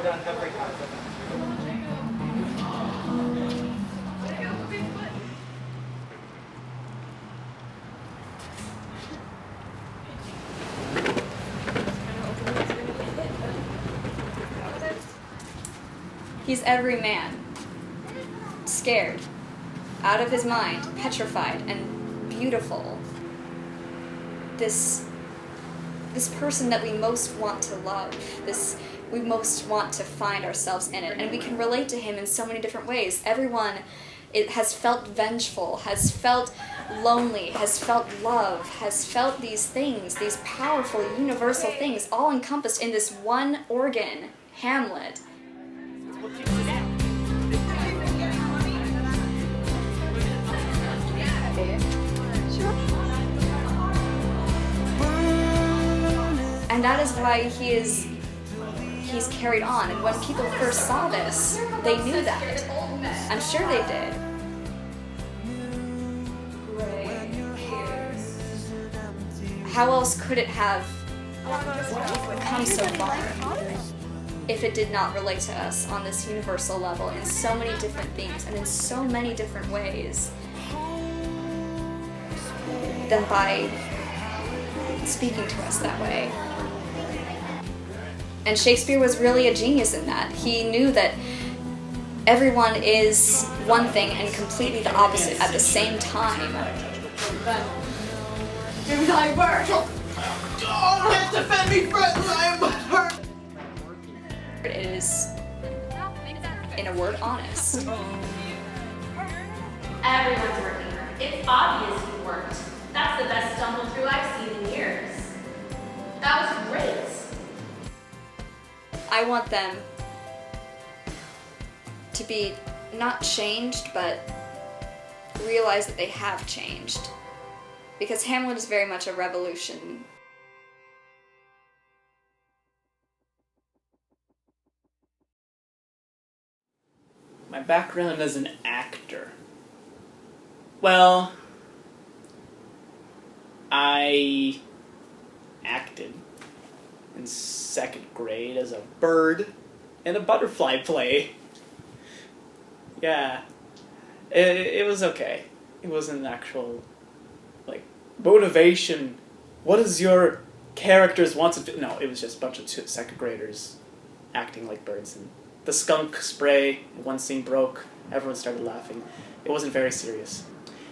done every time. He's every man. Scared, out of his mind, petrified, and beautiful. This person that we most want to love, we most want to find ourselves in it, and we can relate to him in so many different ways. Everyone has felt vengeful, has felt lonely, has felt love, has felt these things, these powerful, universal things, all encompassed in this one organ, Hamlet. And that is why he's carried on. And when people first saw this, they knew that. I'm sure they did. How else could it have come so far if it did not relate to us on this universal level in so many different things and in so many different ways than by speaking to us that way? And Shakespeare was really a genius in that. He knew that everyone is one thing and completely the opposite at the same time. Do thy work! Oh, can't defend me, friends! I am but hurt! It is, in a word, honest. Everyone's working. It's obvious you worked. That's the best stumble through I've seen in years. That was great. I want them to be not changed, but realize that they have changed. Because Hamlet is very much a revolution. My background as an actor. Well, I acted in 2nd grade as a bird in a butterfly play. Yeah. It was okay. It wasn't an actual, like, motivation. What is your characters want to do? No, it was just a bunch of 2nd graders acting like birds. And the skunk spray, one scene broke. Everyone started laughing. It wasn't very serious.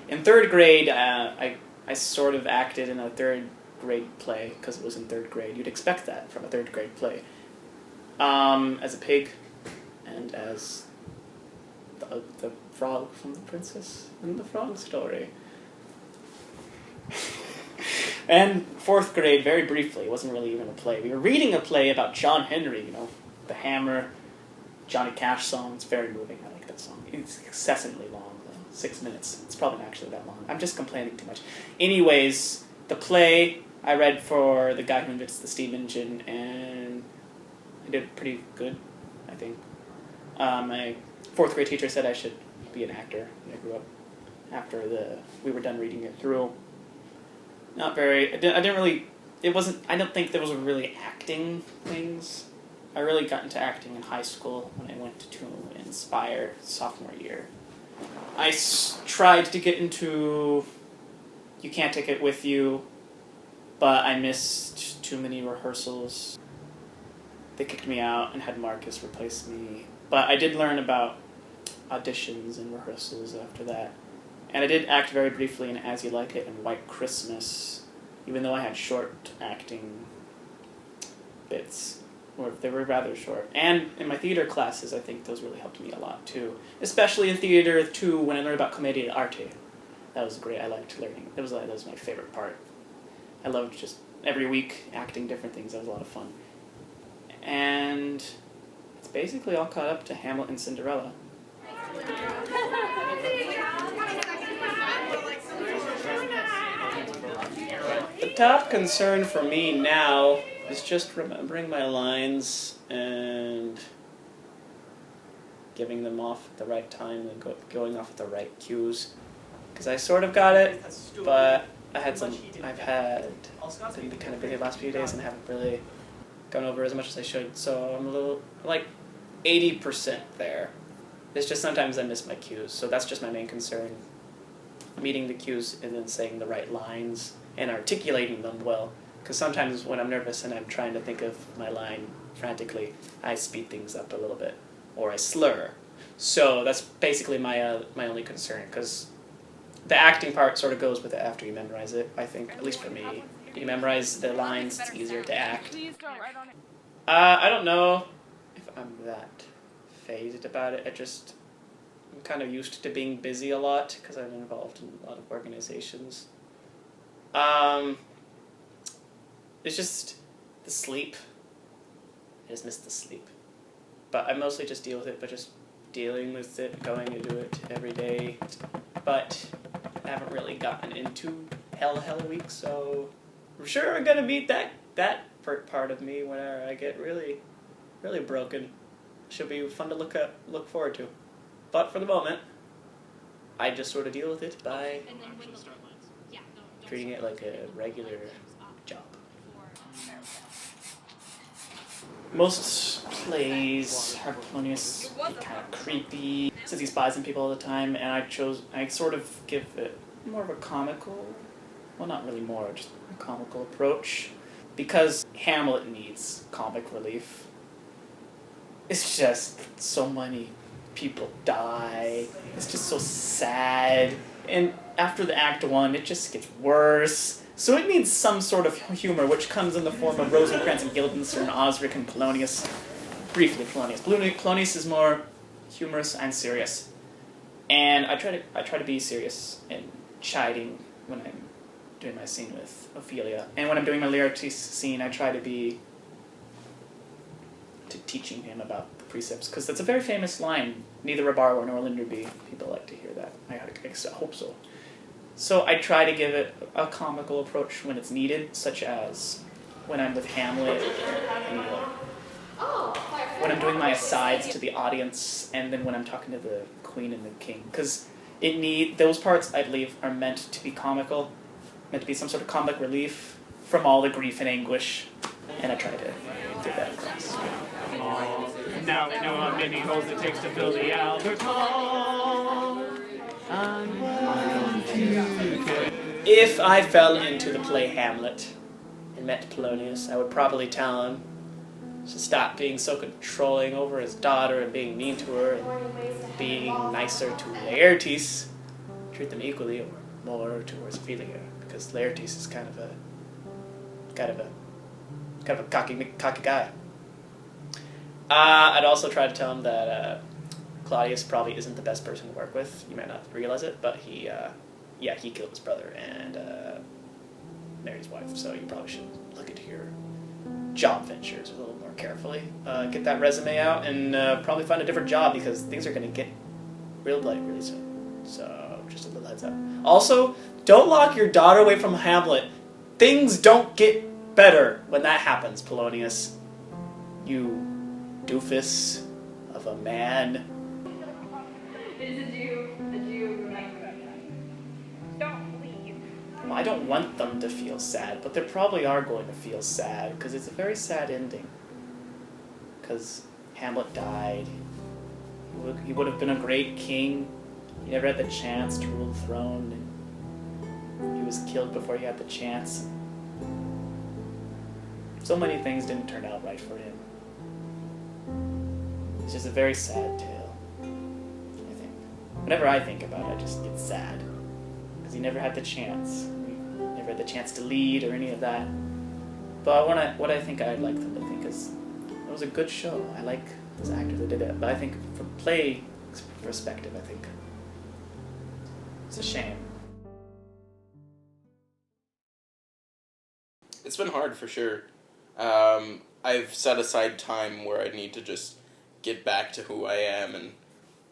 In 3rd grade, I sort of acted in a 3rd grade play, because it was in 3rd grade. You'd expect that from a 3rd grade play. As a pig, and as the frog from The Princess and the Frog story. And 4th grade, very briefly, it wasn't really even a play. We were reading a play about John Henry, you know, The Hammer, Johnny Cash song. It's very moving. I like that song. It's excessively long, though. 6 minutes. It's probably not actually that long. I'm just complaining too much. Anyways, the play I read for the guy who invents the steam engine, and I did pretty good, I think. My 4th grade teacher said I should be an actor when I grew up. After we were done reading it through. Not very. I didn't really. It wasn't. I don't think there was really acting things. I really got into acting in high school when I went to Inspire sophomore year. I tried to get into You Can't Take It With You, but I missed too many rehearsals. They kicked me out and had Marcus replace me. But I did learn about auditions and rehearsals after that. And I did act very briefly in As You Like It and White Christmas, even though I had short acting bits, or they were rather short. And in my theater classes, I think those really helped me a lot too. Especially in theater too, when I learned about commedia dell'arte. That was great. I liked learning. That was my favorite part. I loved just every week acting different things. That was a lot of fun. And it's basically all caught up to Hamlet and Cinderella. The top concern for me now is just remembering my lines and giving them off at the right time and going off at the right cues. Because I sort of got it, but I've been kind of busy the last few days and haven't really gone over as much as I should. So I'm a little, like, 80% there. It's just sometimes I miss my cues, so that's just my main concern. Meeting the cues and then saying the right lines and articulating them well. Because sometimes when I'm nervous and I'm trying to think of my line frantically, I speed things up a little bit, or I slur. So that's basically my only concern, because the acting part sort of goes with it after you memorize it, I think, at least for me. You memorize the lines, it's easier to act. I don't know if I'm that phased about it. I'm kind of used to being busy a lot, because I'm involved in a lot of organizations. It's just the sleep. I just miss the sleep. But I mostly just deal with it, but just dealing with it, going to do it every day. But I haven't really gotten into Hell Week, so I'm sure I'm gonna meet that part of me whenever I get really, really broken. Should be fun to look forward to. But for the moment, I just sort of deal with it by treating it like a regular job. Most plays are Polonius kind of creepy, since he spies on people all the time, and I sort of give it more of a comical, well, not really more, just a comical approach, because Hamlet needs comic relief. It's just so many people die, it's just so sad, and after the Act 1, it just gets worse. So it needs some sort of humor, which comes in the form of Rosencrantz and Guildenstern, Osric, and Polonius. Briefly, Polonius. Polonius is more humorous and serious, and I try to be serious and chiding when I'm doing my scene with Ophelia, and when I'm doing my Laertes scene, I try to be teaching him about the precepts, because that's a very famous line. Neither Rabarlo nor Linderby. People like to hear that. I hope so. So I try to give it a comical approach when it's needed, such as when I'm with Hamlet, and when I'm doing my asides to the audience, and then when I'm talking to the queen and the king. Because those parts, I believe, are meant to be comical, meant to be some sort of comic relief from all the grief and anguish, and I try to get that across. Now we know how many holes it takes to fill the Albert Hall. If I fell into the play Hamlet and met Polonius, I would probably tell him to stop being so controlling over his daughter and being mean to her and being nicer to Laertes. Treat them equally or more towards Ophelia, because Laertes is kind of a cocky guy. I'd also try to tell him that Claudius probably isn't the best person to work with. You might not realize it, but he killed his brother and married his wife, so you probably should look into your job ventures a little more carefully. Get that resume out and probably find a different job, because things are going to get real bloody really soon. So, just a little heads up. Also, don't lock your daughter away from Hamlet. Things don't get better when that happens, Polonius. You doofus of a man. It is a Jew, don't leave. Well, I don't want them to feel sad, but they probably are going to feel sad, because it's a very sad ending. Because Hamlet died. He would have been a great king. He never had the chance to rule the throne, and he was killed before he had the chance. So many things didn't turn out right for him. It's just a very sad tale, I think. Whenever I think about it, I just get sad. Because he never had the chance. He never had the chance to lead or any of that. But what I think I'd like them to think is, it was a good show. I like those actors that did it. But I think from play perspective, I think it's a shame. It's been hard for sure. I've set aside time where I need to just get back to who I am and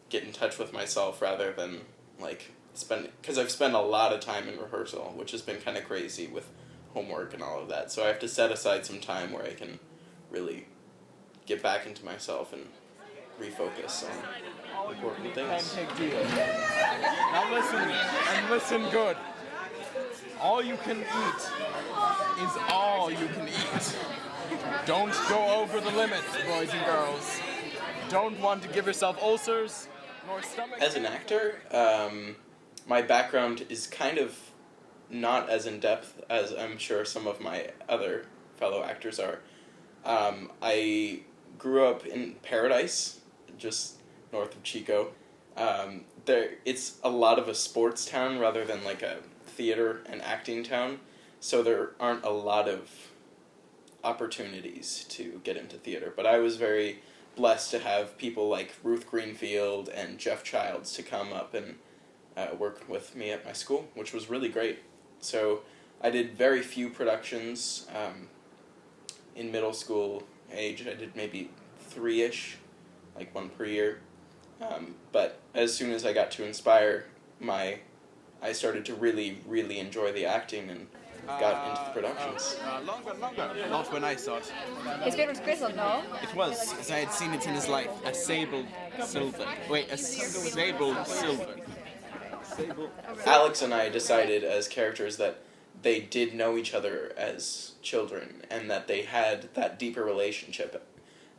get in touch with myself rather than because I've spent a lot of time in rehearsal, which has been kind of crazy with homework and all of that. So I have to set aside some time where I can really get back into myself and refocus on important things. Now listen, and listen good. All you can eat is all you can eat. Don't go over the limit, boys and girls. don't want to give yourself ulcers nor stomach. As an actor, my background is kind of not as in-depth as I'm sure some of my other fellow actors are. I grew up in Paradise, just north of Chico. It's a lot of a sports town rather than like a theater and acting town, so there aren't a lot of opportunities to get into theater. But I was very blessed to have people like Ruth Greenfield and Jeff Childs to come up and work with me at my school, which was really great. So I did very few productions. In middle school age, I did maybe 3-ish, like one per year. But as soon as I got to Inspire, I started to really, really enjoy the acting and got into the productions. Longer. Not when I saw it. His beard was grizzled, no? It was, as I had seen it in his life, a sable silver. Wait, a sable silver. Alex and I decided as characters that they did know each other as children and that they had that deeper relationship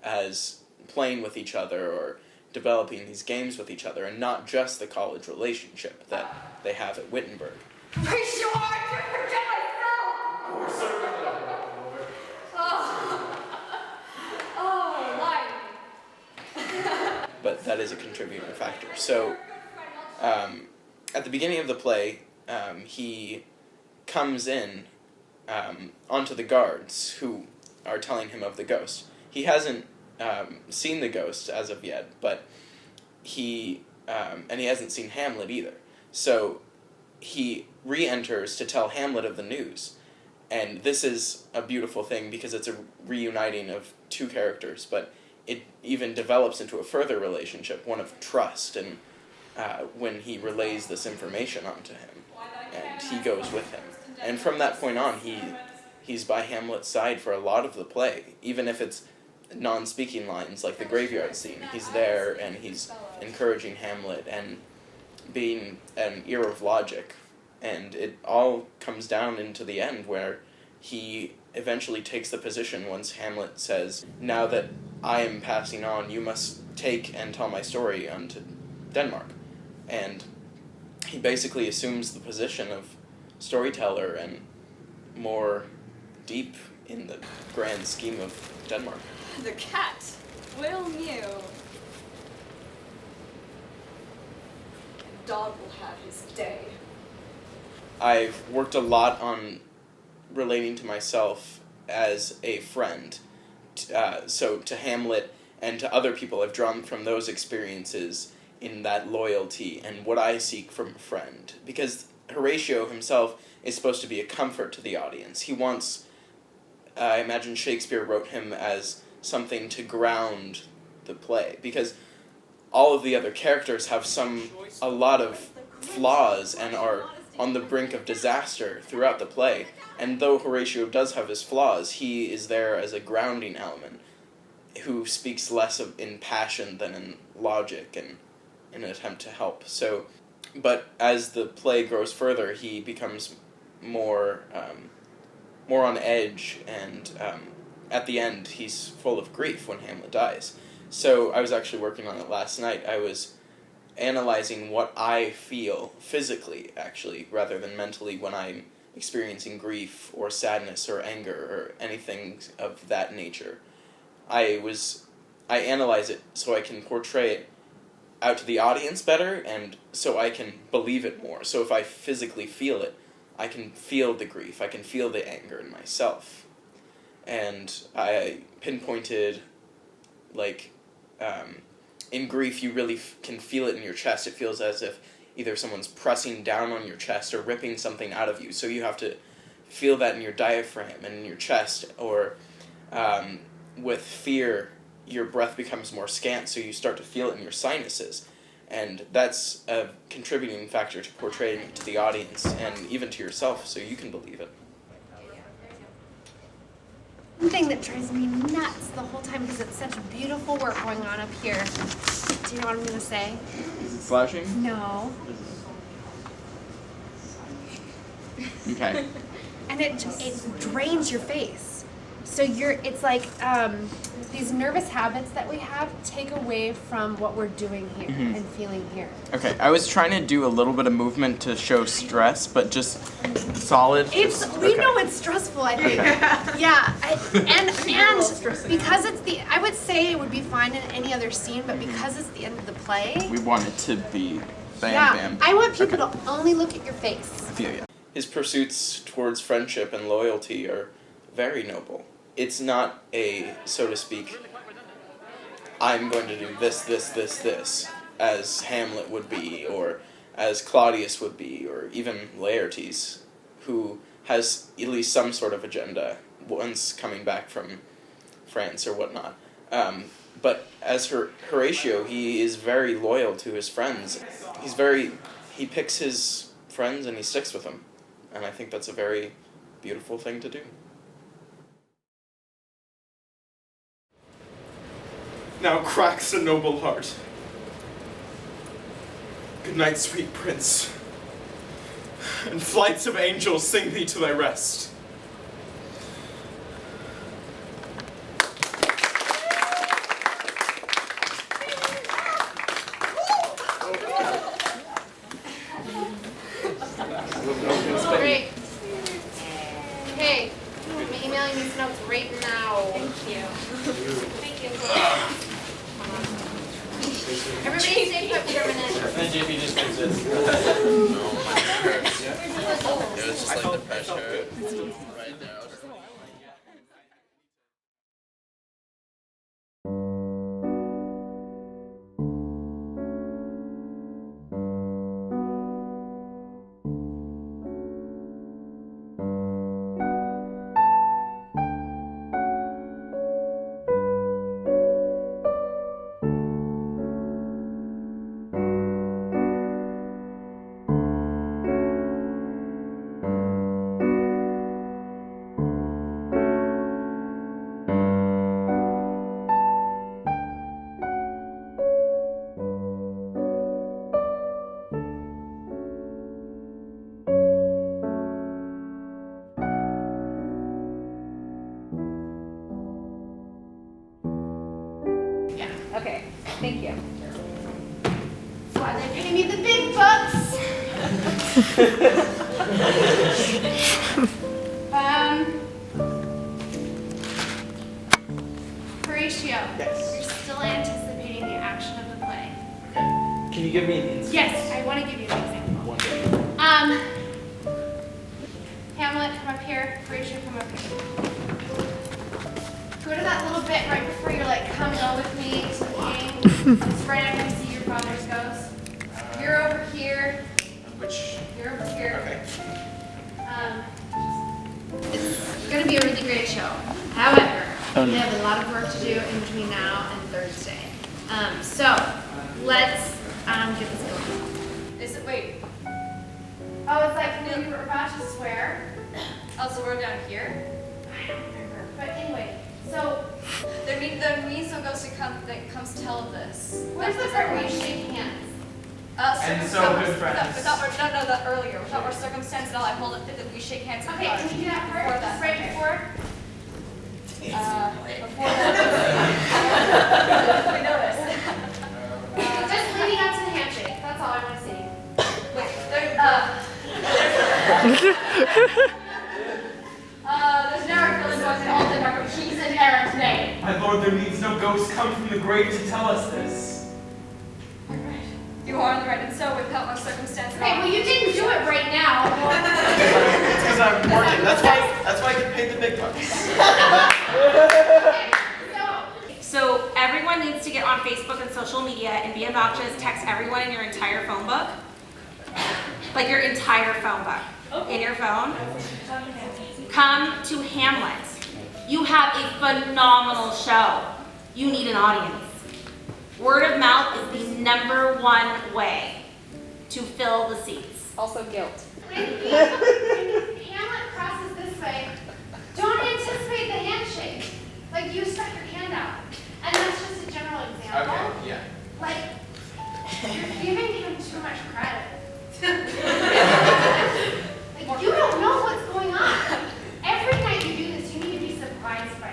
as playing with each other or developing these games with each other, and not just the college relationship that they have at Wittenberg. Are you sure I can forget myself? Life. But that is a contributing factor. So, at the beginning of the play, he comes in onto the guards who are telling him of the ghost. He hasn't seen the ghost as of yet, but he hasn't seen Hamlet either. So he re-enters to tell Hamlet of the news. And this is a beautiful thing because it's a reuniting of two characters, but it even develops into a further relationship, one of trust, and when he relays this information onto him, and he goes with him. And from that point on, he's by Hamlet's side for a lot of the play, even if it's non-speaking lines like the graveyard scene. He's there and he's encouraging Hamlet and being an ear of logic, and it all comes down into the end where he eventually takes the position once Hamlet says, "Now that I am passing on, you must take and tell my story unto Denmark." And he basically assumes the position of storyteller and more deep in the grand scheme of Denmark. The cat will mew. The dog will have his day. I've worked a lot on relating to myself as a friend. So to Hamlet and to other people, I've drawn from those experiences in that loyalty and what I seek from a friend. Because Horatio himself is supposed to be a comfort to the audience. He wants, I imagine Shakespeare wrote him as something to ground the play. Because all of the other characters have a lot of flaws and are on the brink of disaster throughout the play. And though Horatio does have his flaws, he is there as a grounding element who speaks less in passion than in logic and in an attempt to help. So, but as the play grows further, he becomes more on edge, and at the end, he's full of grief when Hamlet dies. So I was actually working on it last night. I was analyzing what I feel physically, actually, rather than mentally when I'm experiencing grief or sadness or anger or anything of that nature. I analyze it so I can portray it out to the audience better, and so I can believe it more. So if I physically feel it, I can feel the grief, I can feel the anger in myself. And I pinpointed, in grief you really can feel it in your chest. It feels as if either someone's pressing down on your chest or ripping something out of you. So you have to feel that in your diaphragm and in your chest. Or with fear, your breath becomes more scant, so you start to feel it in your sinuses. And that's a contributing factor to portraying it to the audience and even to yourself, so you can believe it. One thing that drives me nuts the whole time, because it's such beautiful work going on up here. Do you know what I'm going to say? Is it flashing? No. Okay. And it drains your face. So it's like these nervous habits that we have take away from what we're doing here and feeling here. Okay, I was trying to do a little bit of movement to show stress, but just solid. We know it's stressful, I think. Yeah, and because I would say it would be fine in any other scene, but because it's the end of the play. We want it to be bam, bam. I want people to only look at your face. I feel ya. His pursuits towards friendship and loyalty are very noble. It's not a, so to speak, I'm going to do this, as Hamlet would be, or as Claudius would be, or even Laertes, who has at least some sort of agenda once coming back from France or whatnot. But as Horatio, he is very loyal to his friends. He picks his friends and he sticks with them. And I think that's a very beautiful thing to do. Now cracks a noble heart. Good night, sweet prince. And flights of angels sing thee to thy rest. Great. Hey, I'm emailing these notes right now. Thank you. Everybody stay put for a minute. And then JP just makes this. It was just like the pressure right there. Okay, thank you. That's why they pay me the big bucks. Horatio. Yes. You're still anticipating the action of the play. Can you give me an instance? Yes, I want to give you an example. Wonderful. Hamlet, come up here. Horatio, come up here. Go to that little bit right before you're like, come go with me to the king. It's right after you see your father's ghost. You're over here. You're over here. Okay. It's going to be a really great show. However, we have a lot of work to do in between now and Thursday. So let's get this going. Is it, wait, Oh, it's like when we were about to swear. oh, so we're down here? I don't remember. But anyway, so There needs no ghost that comes to tell of this. where's the part where you shake hands? And so good friends. Without earlier. Without our circumstance and all, I hold it fit that we shake hands. Okay, can you do that part? Before that. Just right before? Before that. We know this. Just leading up to the handshake. That's all I want to see. There's never feeling going to all the number. He's in Aaron's name. My lord, there needs no ghost come from the grave to tell us this. You are on the right, and so without my circumstance. Okay, well you didn't do it right now. It's because I'm working. That's why I get paid the big bucks. So everyone needs to get on Facebook and social media and be obnoxious, text everyone in your entire phone book. Like your entire phone book in your phone. Come to Hamlet. You have a phenomenal show. You need an audience. Word of mouth is the #1 way to fill the seats. Also guilt. When Hamlet crosses this way, don't anticipate the handshake. Like you stuck your hand out. And that's just a general example. Okay, yeah. Like, you're giving him too much credit. Like, you don't know what's going on. Every night you do this, you need to be surprised by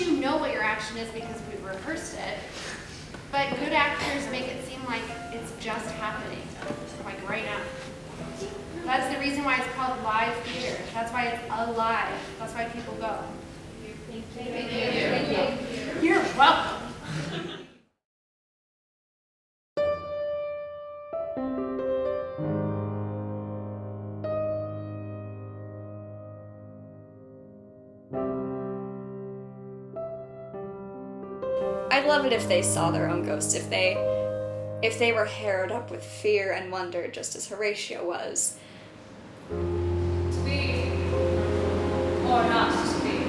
you know what your action is because we've rehearsed it. But good actors make it seem like it's just happening, like right now. That's the reason why it's called live theater. That's why it's alive. That's why people go. Thank you. You're welcome. I'd love it if they saw their own ghosts, if they were harrowed up with fear and wonder just as Horatio was. To be or not to be.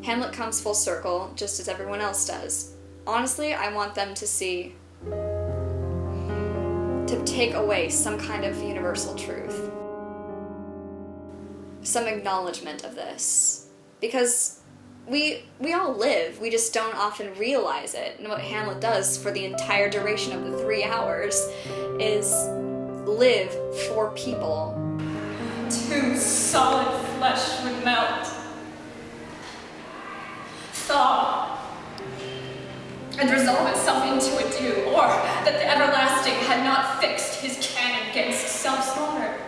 Hamlet comes full circle, just as everyone else does. Honestly, I want them to see, to take away some kind of universal truth. Some acknowledgement of this. Because we all live, we just don't often realize it. And what Hamlet does for the entire duration of the 3 hours is live for people. Two solid flesh would melt, thaw, and resolve itself into a dew, or that the everlasting had not fixed his canon against self-slaughter.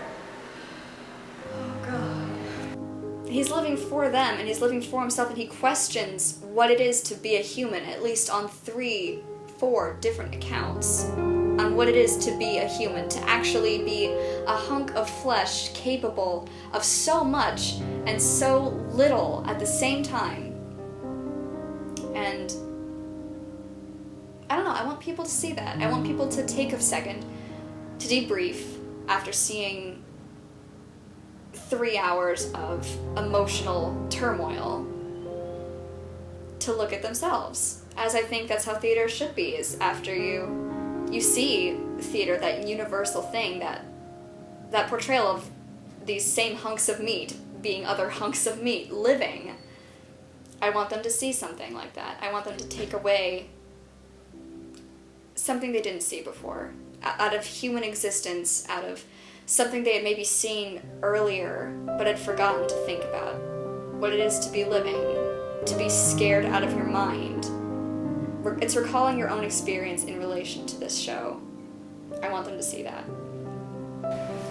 Oh God. He's living for them, and he's living for himself, and he questions what it is to be a human, at least on 3-4 different accounts. On what it is to be a human, to actually be a hunk of flesh capable of so much and so little at the same time. And I don't know, I want people to see that. I want people to take a second to debrief after seeing 3 hours of emotional turmoil, to look at themselves, as I think that's how theater should be, is after you see theater, that universal thing, that portrayal of these same hunks of meat being other hunks of meat living. I want them to see something like that. I want them to take away something they didn't see before, out of human existence, out of something they had maybe seen earlier but had forgotten to think about. What it is to be living, to be scared out of your mind. It's recalling your own experience in relation to this show. I want them to see that.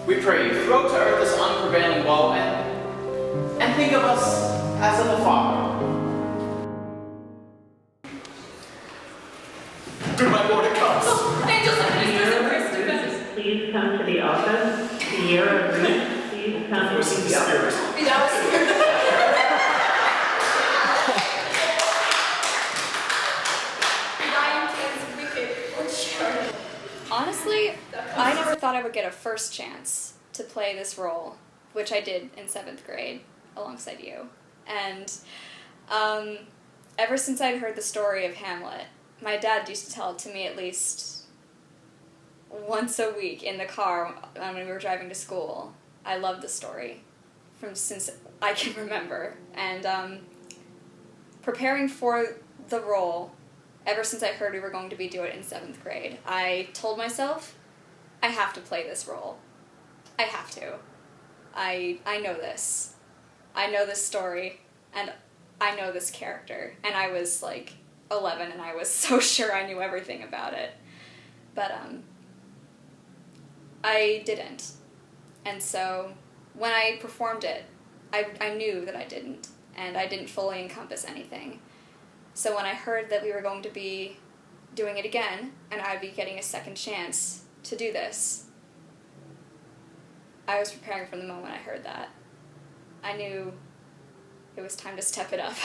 We pray, throw to earth this unprevailing woe, and think of us as of a father. Through my Lord it comes. Oh, angels and ministers and priests defense. Please come to the office. Sierra Reed, please come to the office. Honestly, I never thought I would get a first chance to play this role, which I did in 7th grade alongside you. And ever since I'd heard the story of Hamlet, my dad used to tell it to me at least once a week in the car when we were driving to school. I loved the story since I can remember. And preparing for the role, ever since I heard we were going to be doing it in 7th grade, I told myself, I have to play this role. I have to. I know this. I know this story, and I know this character. And I was like 11, and I was so sure I knew everything about it. But I didn't. And so when I performed it, I knew that I didn't, and I didn't fully encompass anything. So when I heard that we were going to be doing it again, and I'd be getting a second chance to do this, I was preparing from the moment I heard that. I knew it was time to step it up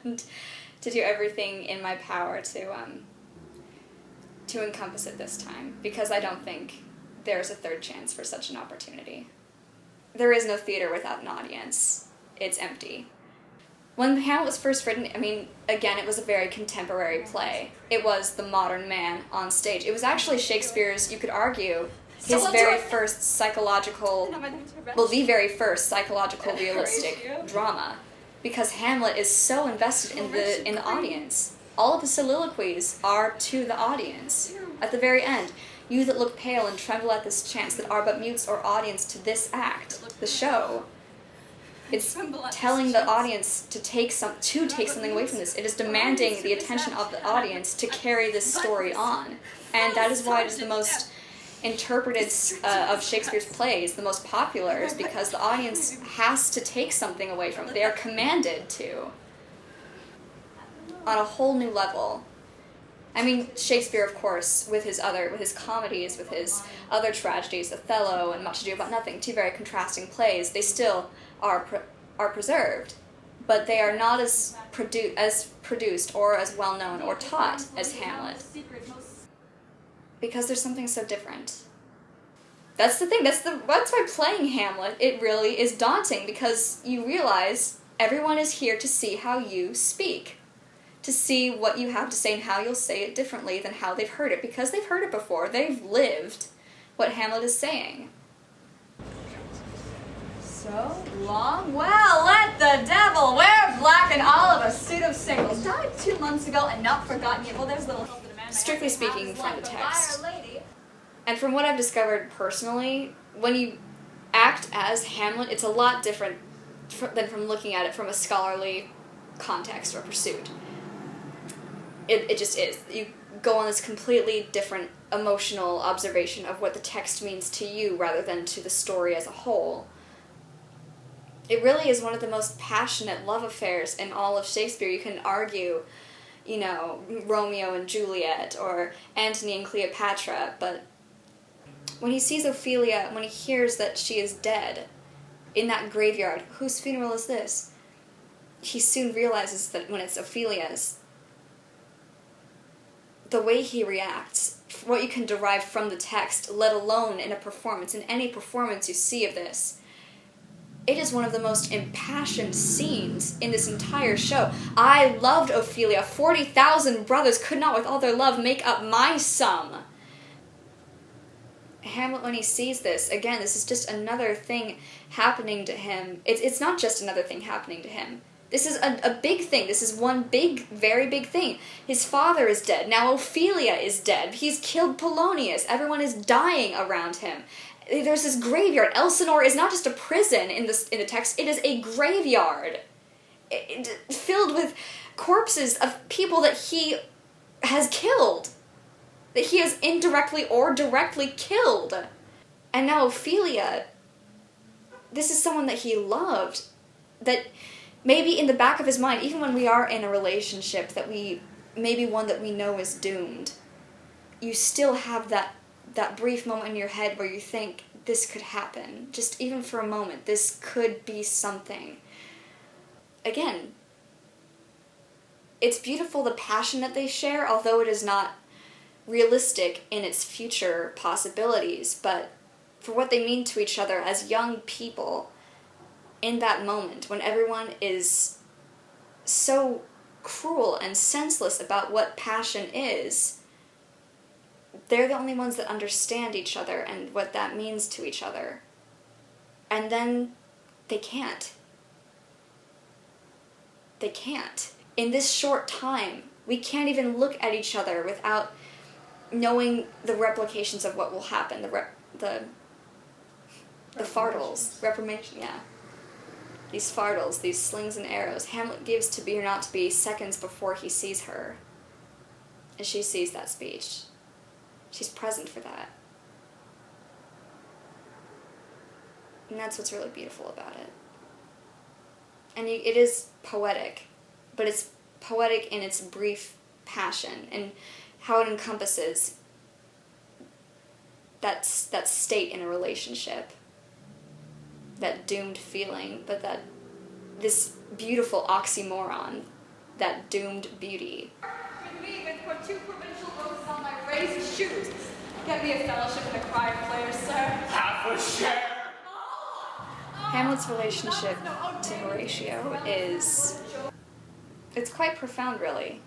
and to do everything in my power to encompass it this time, because I don't think there's a third chance for such an opportunity. There is no theater without an audience. It's empty. When Hamlet was first written, I mean, again, it was a very contemporary play. It was the modern man on stage. It was actually Shakespeare's, you could argue, his very first psychological, well, the very first psychological realistic drama, because Hamlet is so invested in the audience. All of the soliloquies are to the audience. At the very end, you that look pale and tremble at this chance that are but mutes or audience to this act, the show. It's telling the audience to take something away from this. It is demanding the attention of the audience to carry this story on. And that is why it is the most interpreted of Shakespeare's plays, the most popular, is because the audience has to take something away from it. They are commanded to. On a whole new level. I mean, Shakespeare, of course, with his comedies, with his other tragedies, Othello and Much Ado About Nothing, two very contrasting plays, they still are preserved, but they are not as produced or as well known or taught as Hamlet, because there's something so different. That's the thing. That's why playing Hamlet, it really is daunting, because you realize everyone is here to see how you speak. To see what you have to say and how you'll say it differently than how they've heard it, because they've heard it before. They've lived what Hamlet is saying. So long? Well, let the devil wear black and olive, a suit of singles. Died 2 months ago and not forgotten yet. Well, there's little... Strictly speaking, from the text. And from what I've discovered personally, when you act as Hamlet, it's a lot different than from looking at it from a scholarly context or pursuit. It just is. You go on this completely different emotional observation of what the text means to you rather than to the story as a whole. It really is one of the most passionate love affairs in all of Shakespeare. You can argue, Romeo and Juliet or Antony and Cleopatra, but when he sees Ophelia, when he hears that she is dead in that graveyard, whose funeral is this? He soon realizes that when it's Ophelia's, the way he reacts, what you can derive from the text, let alone in a performance, in any performance you see of this, it is one of the most impassioned scenes in this entire show. I loved Ophelia. 40,000 brothers could not with all their love make up my sum. Hamlet, when he sees this, again, this is just another thing happening to him. It's not just another thing happening to him. This is a big thing. This is one big, very big thing. His father is dead. Now Ophelia is dead. He's killed Polonius. Everyone is dying around him. There's this graveyard. Elsinore is not just a prison in the text. It is a graveyard filled with corpses of people that he has killed. That he has indirectly or directly killed. And now Ophelia, this is someone that he loved. That... maybe in the back of his mind, even when we are in a relationship maybe one that we know is doomed, you still have that brief moment in your head where you think, this could happen. Just even for a moment, this could be something. Again, it's beautiful, the passion that they share, although it is not realistic in its future possibilities, but for what they mean to each other as young people, in that moment, when everyone is so cruel and senseless about what passion is, they're the only ones that understand each other and what that means to each other. And then they can't. They can't. In this short time, we can't even look at each other without knowing the replications of what will happen, the fartles, reformation, yeah. These fartles, these slings and arrows. Hamlet gives to be or not to be seconds before he sees her. And she sees that speech. She's present for that. And that's what's really beautiful about it. And it is poetic, but it's poetic in its brief passion and how it encompasses that state in a relationship. That doomed feeling, but this beautiful oxymoron, that doomed beauty. With me, with 2 provincial roses on my raised shoes. Get me a fellowship in a choir of players, sir. Half a share! Hamlet's relationship to Horatio it's quite profound, really.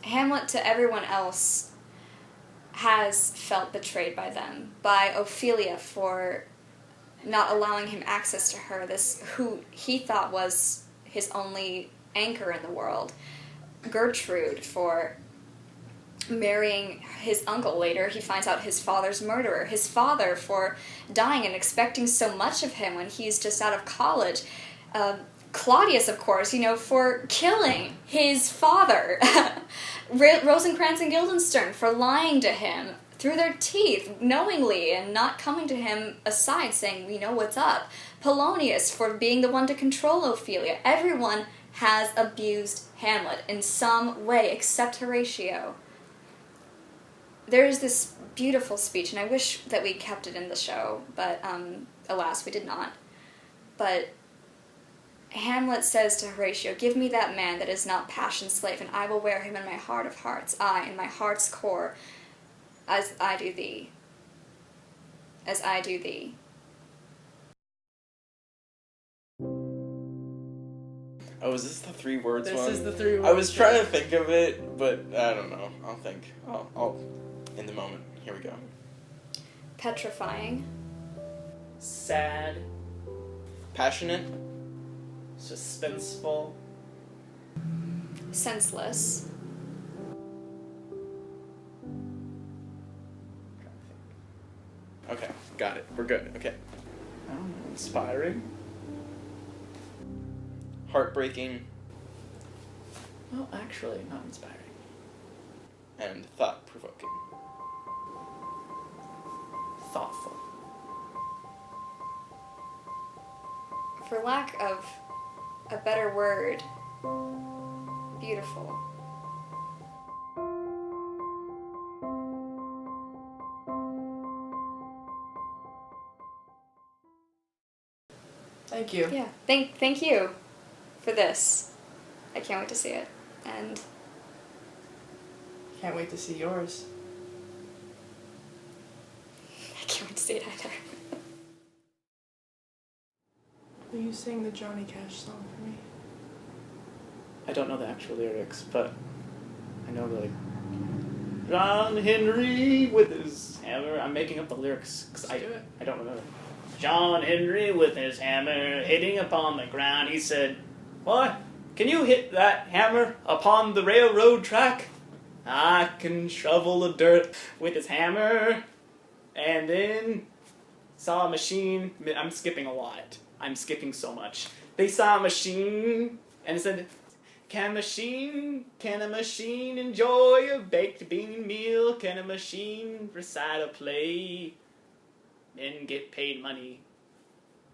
Hamlet, to everyone else, has felt betrayed by them, by Ophelia for not allowing him access to her, who he thought was his only anchor in the world. Gertrude for marrying his uncle later. He finds out his father's murderer. His father for dying and expecting so much of him when he's just out of college. Claudius, of course, for killing his father. Rosencrantz and Guildenstern for lying to him through their teeth, knowingly, and not coming to him aside, saying, we know what's up. Polonius for being the one to control Ophelia. Everyone has abused Hamlet in some way, except Horatio. There is this beautiful speech, and I wish that we kept it in the show, but alas, we did not. But Hamlet says to Horatio, give me that man that is not passion's slave, and I will wear him in my heart of hearts, aye, in my heart's core, as I do thee. As I do thee. Oh, is this the 3 words one? This is the 3 words. I was trying to think of it, but I don't know. I'll in the moment. Here we go. Petrifying. Sad. Passionate. Suspenseful. Senseless. Okay, got it. We're good. Okay. I don't know. Inspiring. Heartbreaking. Well, actually, not inspiring. And thought-provoking. Thoughtful. For lack of a better word, beautiful. Thank you. Yeah, thank you for this. I can't wait to see it, and Can't wait to see yours. I can't wait to see it either. Will you sing the Johnny Cash song for me? I don't know the actual lyrics, but I know John Henry with his hammer. I'm making up the lyrics because I don't remember. John Henry with his hammer hitting upon the ground. He said, "What? Can you hit that hammer upon the railroad track? I can shovel the dirt with his hammer." And then saw a machine. I'm skipping a lot. I'm skipping so much. They saw a machine and said, can a machine enjoy a baked bean meal? Can a machine recite a play? Men get paid money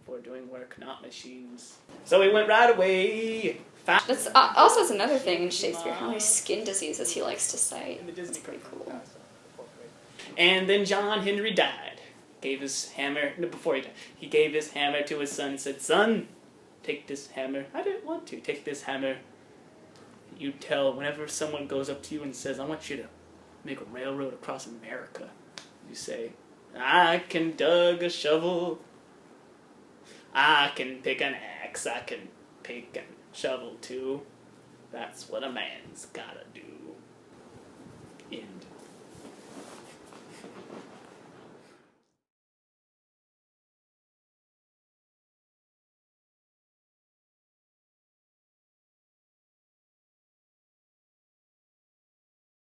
for doing work, not machines. So he went right away. That's also another thing in Shakespeare, how many skin diseases he likes to cite. That's pretty cool. And then John Henry died. Gave his hammer, no, before he died, he gave his hammer to his son and said, "Son, take this hammer." I didn't want to. Take this hammer. You tell, whenever someone goes up to you and says, "I want you to make a railroad across America," you say, "I can dug a shovel. I can pick an axe. I can pick a shovel too. That's what a man's gotta do." End.